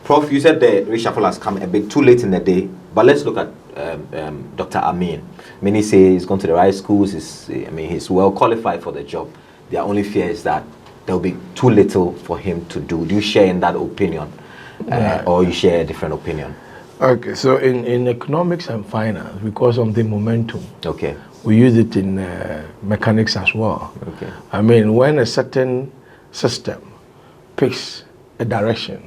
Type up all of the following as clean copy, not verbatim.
Prof, you said the reshuffle has come a bit too late in the day, but let's look at Dr. Amin. Many say he's gone to the right schools. He's well qualified for the job. Their only fear is that there'll be too little for him to do. Do you share in that opinion, or you share a different opinion? Okay, so in economics and finance, we call something momentum. Okay. We use it in mechanics as well. Okay. I mean, when a certain system picks a direction,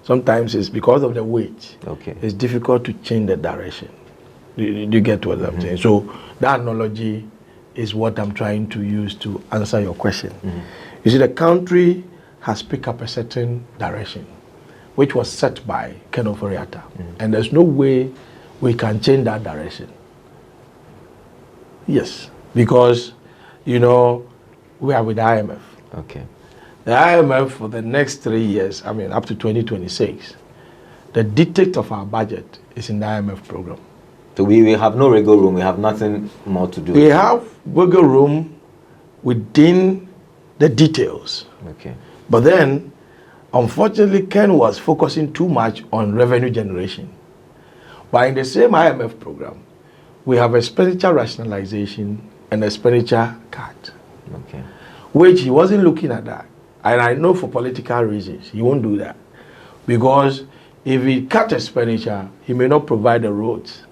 sometimes it's because of the weight. Okay. It's difficult to change the direction. Do you get what I'm saying? So that analogy is what I'm trying to use to answer your question. You see, the country has picked up a certain direction, which was set by Ken Ofori-Atta. And there's no way we can change that direction. Yes, because, you know, we are with the IMF. Okay. The IMF for the next 3 years, I mean, up to 2026, the dictate of our budget is in the IMF program. So we have no wiggle room. We have nothing more to do. We have wiggle room within the details. Okay. But then, unfortunately, Ken was focusing too much on revenue generation. But in the same IMF program, we have expenditure rationalization and expenditure cut. Okay. Which he wasn't looking at that. And I know for political reasons, he won't do that. Because if he cut expenditure, he may not provide the roads.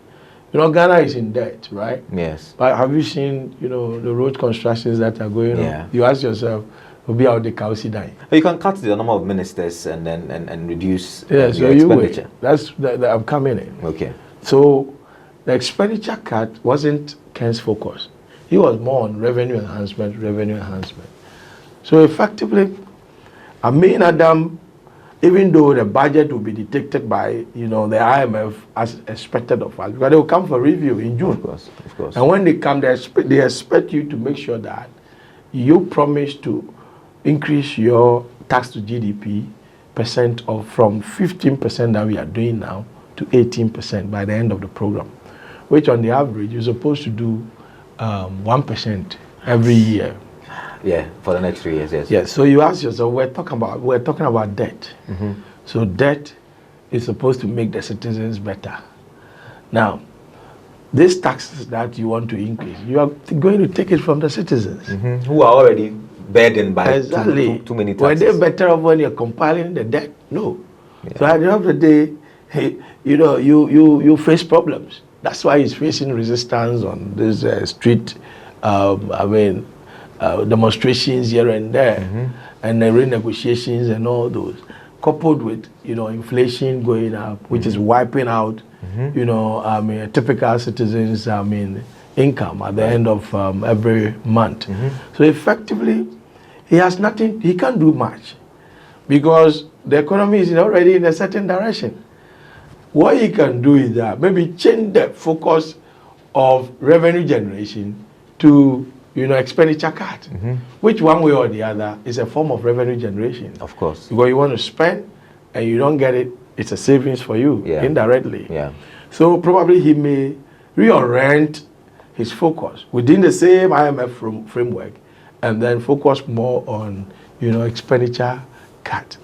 You know, Ghana is in debt, right? Yes. But have you seen, you know, the road constructions that are going on? You ask yourself, will be out the Kausi dying. You can cut the number of ministers and then and reduce so your expenditure. That's I'm coming in. Okay. So the expenditure cut wasn't Ken's focus. He was more on revenue enhancement. So effectively, Amin Adam, even though the budget will be dictated by, you know, the IMF as expected of us, because they will come for review in June. Of course. And when they come, they expect you to make sure that you promise to increase your tax to GDP percent from 15% that we are doing now to 18% by the end of the program, which on the average you're supposed to do 1% every year. Yeah, for the next 3 years, yes. Yes. So you ask yourself, we're talking about debt. So debt is supposed to make the citizens better. Now, these taxes that you want to increase, you are going to take it from the citizens who are already burdened by too many taxes. Were they better off when you're compiling the debt? No. Yeah. So at the end of the day, you know, you face problems. That's why he's facing resistance on this street. Demonstrations here and there, and the renegotiations and all those, coupled with, you know, inflation going up, which is wiping out, you know, typical citizens, income at the end of every month. So effectively, he has nothing. He can't do much because the economy is already in a certain direction. What he can do is that maybe change the focus of revenue generation to, you know, expenditure cut, which one way or the other is a form of revenue generation. Of course. Because you want to spend and you don't get it, it's a savings for you indirectly. Yeah. So probably he may reorient his focus within the same IMF framework and then focus more on, you know, expenditure cut.